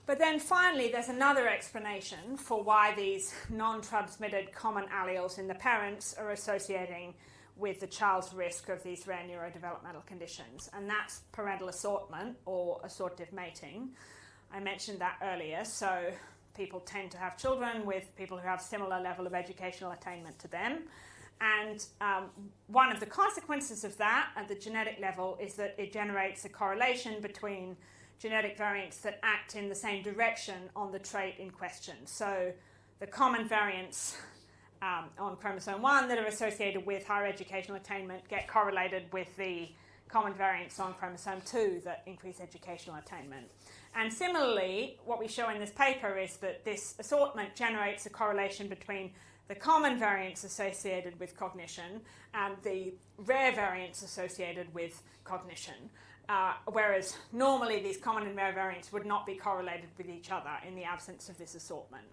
But then finally, there's another explanation for why these non-transmitted common alleles in the parents are associating with the child's risk of these rare neurodevelopmental conditions, and that's parental assortment or assortative mating. I mentioned that earlier. So people tend to have children with people who have similar level of educational attainment to them. And one of the consequences of that at the genetic level is that it generates a correlation between genetic variants that act in the same direction on the trait in question. So the common variants on chromosome 1 that are associated with higher educational attainment get correlated with the common variants on chromosome 2 that increase educational attainment. And similarly, what we show in this paper is that this assortment generates a correlation between the common variants associated with cognition and the rare variants associated with cognition. Whereas normally these common and rare variants would not be correlated with each other in the absence of this assortment.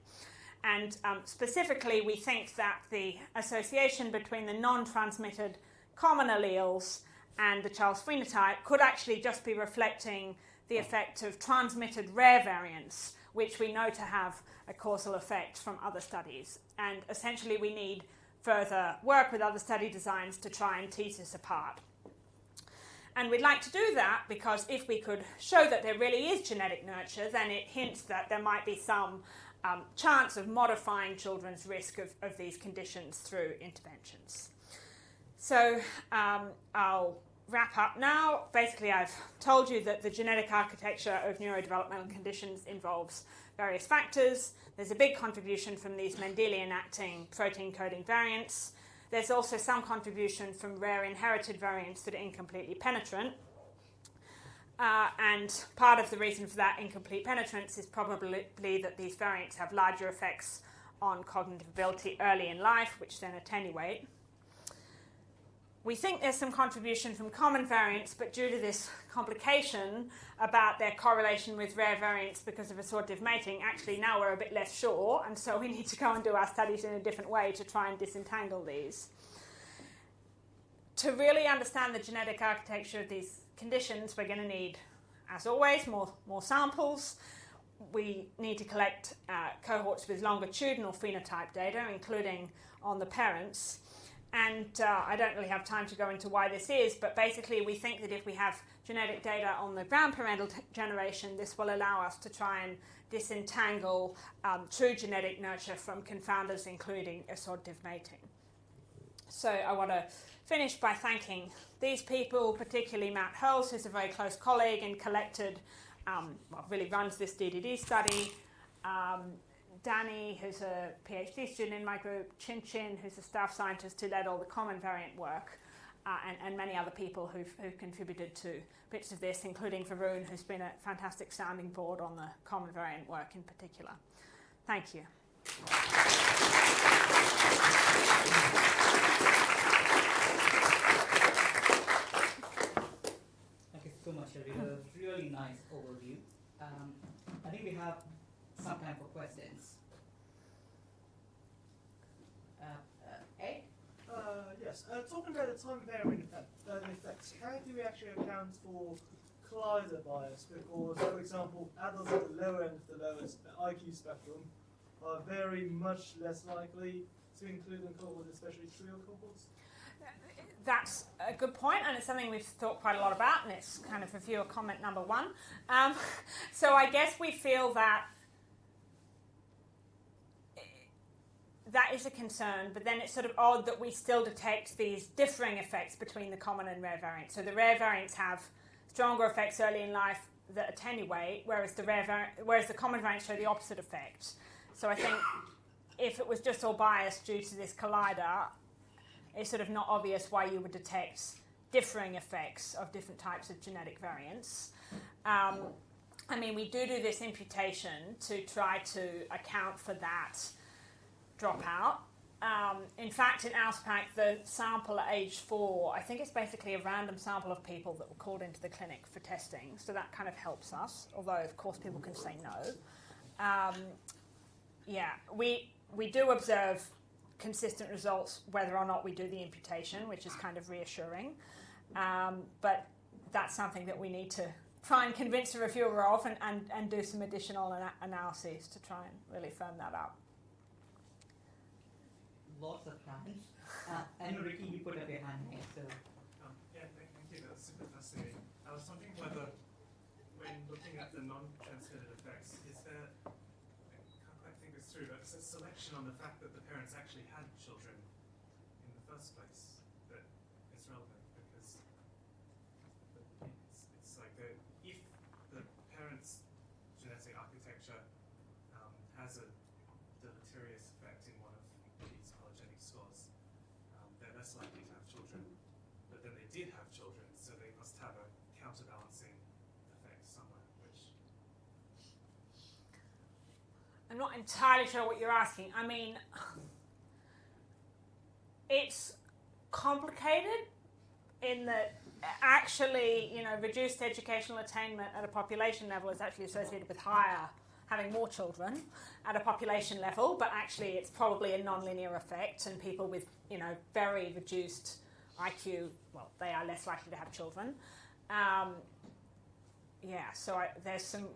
And specifically, we think that the association between the non-transmitted common alleles and the child's phenotype could actually just be reflecting the effect of transmitted rare variants, which we know to have a causal effect from other studies. And essentially, we need further work with other study designs to try and tease this apart. And we'd like to do that because if we could show that there really is genetic nurture, then it hints that there might be some chance of modifying children's risk of these conditions through interventions. So I'll wrap up now. Basically, I've told you that the genetic architecture of neurodevelopmental conditions involves various factors. There's a big contribution from these Mendelian-acting protein-coding variants. There's also some contribution from rare inherited variants that are incompletely penetrant. And part of the reason for that incomplete penetrance is probably that these variants have larger effects on cognitive ability early in life, which then attenuate. We think there's some contribution from common variants, but due to this complication about their correlation with rare variants because of assortative mating, actually now we're a bit less sure, and so we need to go and do our studies in a different way to try and disentangle these. To really understand the genetic architecture of these conditions, we're going to need, as always, more samples. We need to collect cohorts with longitudinal phenotype data, including on the parents. And I don't really have time to go into why this is, but basically we think that if we have genetic data on the grandparental generation, this will allow us to try and disentangle true genetic nurture from confounders, including assortative mating. So I want to finish by thanking these people, particularly Matt Hurls, who's a very close colleague and collected, really runs this DDD study. Danny, who's a PhD student in my group, Chin Chin, who's a staff scientist who led all the common variant work, and many other people who've contributed to bits of this, including Varun, who's been a fantastic sounding board on the common variant work in particular. Thank you.
Thank you so much, Hilary. A really nice overview. I think we have some time for questions. Ed?
Yes. Talking about the time varying effects, how do we actually account for collider bias? Because, for example, adults at the lower end of the lowest IQ spectrum are very much less likely to include in cohorts, especially trio cohorts.
That's a good point, and it's something we've thought quite a lot about, and it's kind of reviewer comment number one. So I guess we feel that that is a concern, but then it's sort of odd that we still detect these differing effects between the common and rare variants. So the rare variants have stronger effects early in life that attenuate, whereas the common variants show the opposite effect. So I think if it was just all biased due to this collider, it's sort of not obvious why you would detect differing effects of different types of genetic variants. I mean, we do this imputation to try to account for that dropout. In fact, in ALSPAC, the sample at age 4, I think it's basically a random sample of people that were called into the clinic for testing, so that kind of helps us, although, of course, people can say no. We do observe consistent results whether or not we do the imputation, which is kind of reassuring. But that's something that we need to try and convince the reviewer of and do some additional analyses to try and really firm that up.
Lots of hands. And Ricky, you put up your hand next. So.
Thank you. That's super fascinating. I was wondering whether, when looking at the non-transmitted effects, is there, I can't quite think this through, but it's a selection on the fact that the parents actually had children in the first place that is relevant, because it's like if the parents' genetic architecture has a deleterious effect in one of these polygenic scores, they're less likely to have children. But then they did have children, so they must have a counterbalancing effect somewhere, which...
I'm not entirely sure what you're asking. I mean, it's complicated in that actually, reduced educational attainment at a population level is actually associated with having more children at a population level, but actually it's probably a non-linear effect, and people with, very reduced IQ, well, they are less likely to have children. So there's some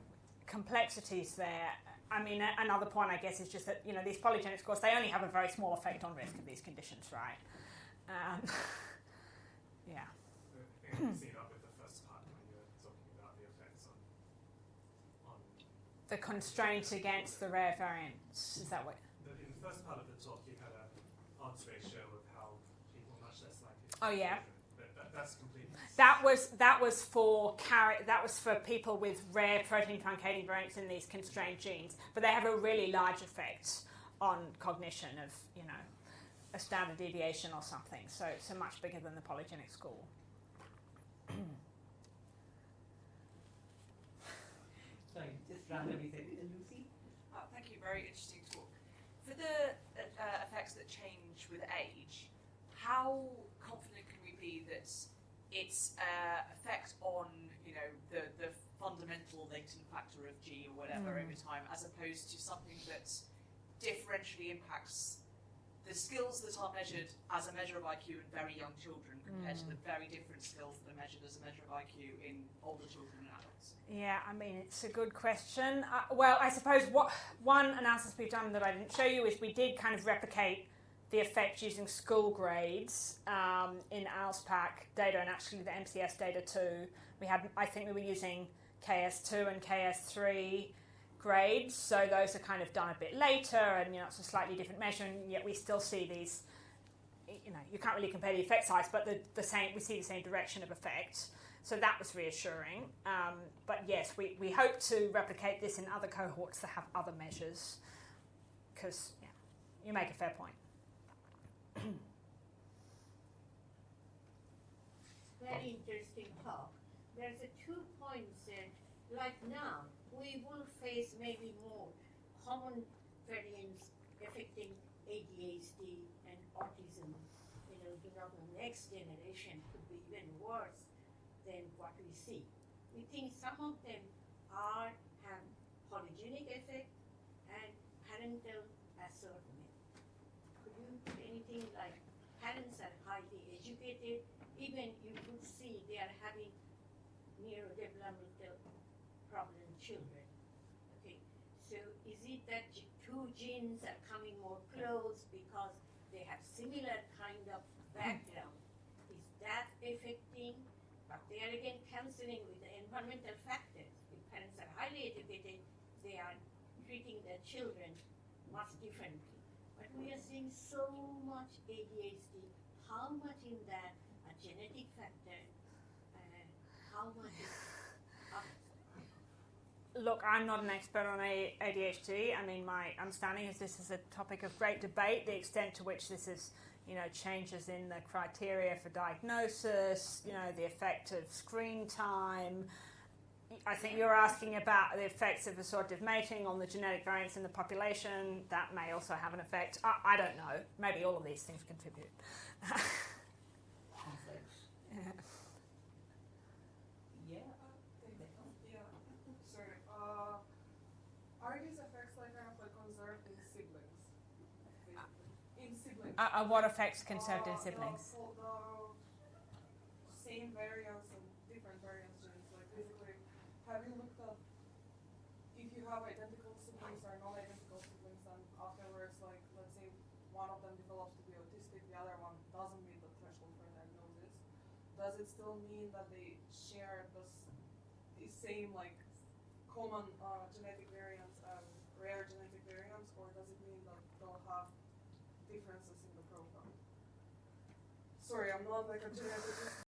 complexities there. I mean, another point, I guess, is just that, these polygenic scores, they only have a very small effect on risk of these conditions, right?
I think I can see that with the first part when you were talking about the effects on
the constraints against the rare variants. Is that what?
In the first part of the talk, you had an odds ratio of how people much less likely to
Oh, yeah.
That's completely...
That was for people with rare protein truncating variants in these constrained genes, but they have a really large effect on cognition of a standard deviation or something. So much bigger than the polygenic score.
Sorry, just randomly said, Lucy?
Thank you, very interesting talk. For the effects that change with age, how confident can we be that its effect on, the fundamental latent factor of G or whatever over time, as opposed to something that differentially impacts the skills that are measured as a measure of IQ in very young children compared to the very different skills that are measured as a measure of IQ in older children and adults?
Yeah, I mean, it's a good question. Well, I suppose one analysis we've done that I didn't show you is we did kind of replicate the effect using school grades in ALSPAC data, and actually the MCS data too. I think we were using KS2 and KS3 grades, so those are kind of done a bit later, and it's a slightly different measure, and yet we still see these. You can't really compare the effect size, but the same. We see the same direction of effect, so that was reassuring. But yes, we hope to replicate this in other cohorts that have other measures, because you make a fair point.
Very interesting talk. There's 2 points like now we will face maybe more common variants affecting ADHD and autism. The next generation could be even worse than what we see. We think some of them have polygenic effect and parental assortment. Could you put anything like parents are highly educated, even you could see they are having neurodevelopmental problem children. Okay, so is it that 2 genes are coming more close because they have similar kind of background? Is that affecting? But they are again cancelling with the environmental factors. If parents are highly educated, they are treating their children much differently. But we are seeing so much ADHD. How much in that a genetic factor? How much is
Look, I'm not an expert on ADHD. I mean, my understanding is this is a topic of great debate, the extent to which this is, changes in the criteria for diagnosis, the effect of screen time. I think you're asking about the effects of assortative mating on the genetic variants in the population. That may also have an effect. I don't know. Maybe all of these things contribute.
Sorry. Are these effects like kind of like conserved in siblings? In siblings.
What effects conserved in siblings?
The same variants and different variants genes. Like basically, have you looked at if you have identical siblings or non-identical siblings, and afterwards, like let's say one of them develops to be autistic, the other one doesn't meet the threshold for diagnosis. Does it still mean that they share the same like common genetic variants and rare genetic variants, or does it mean that they'll have differences in the profile? Sorry, I'm not like a geneticist.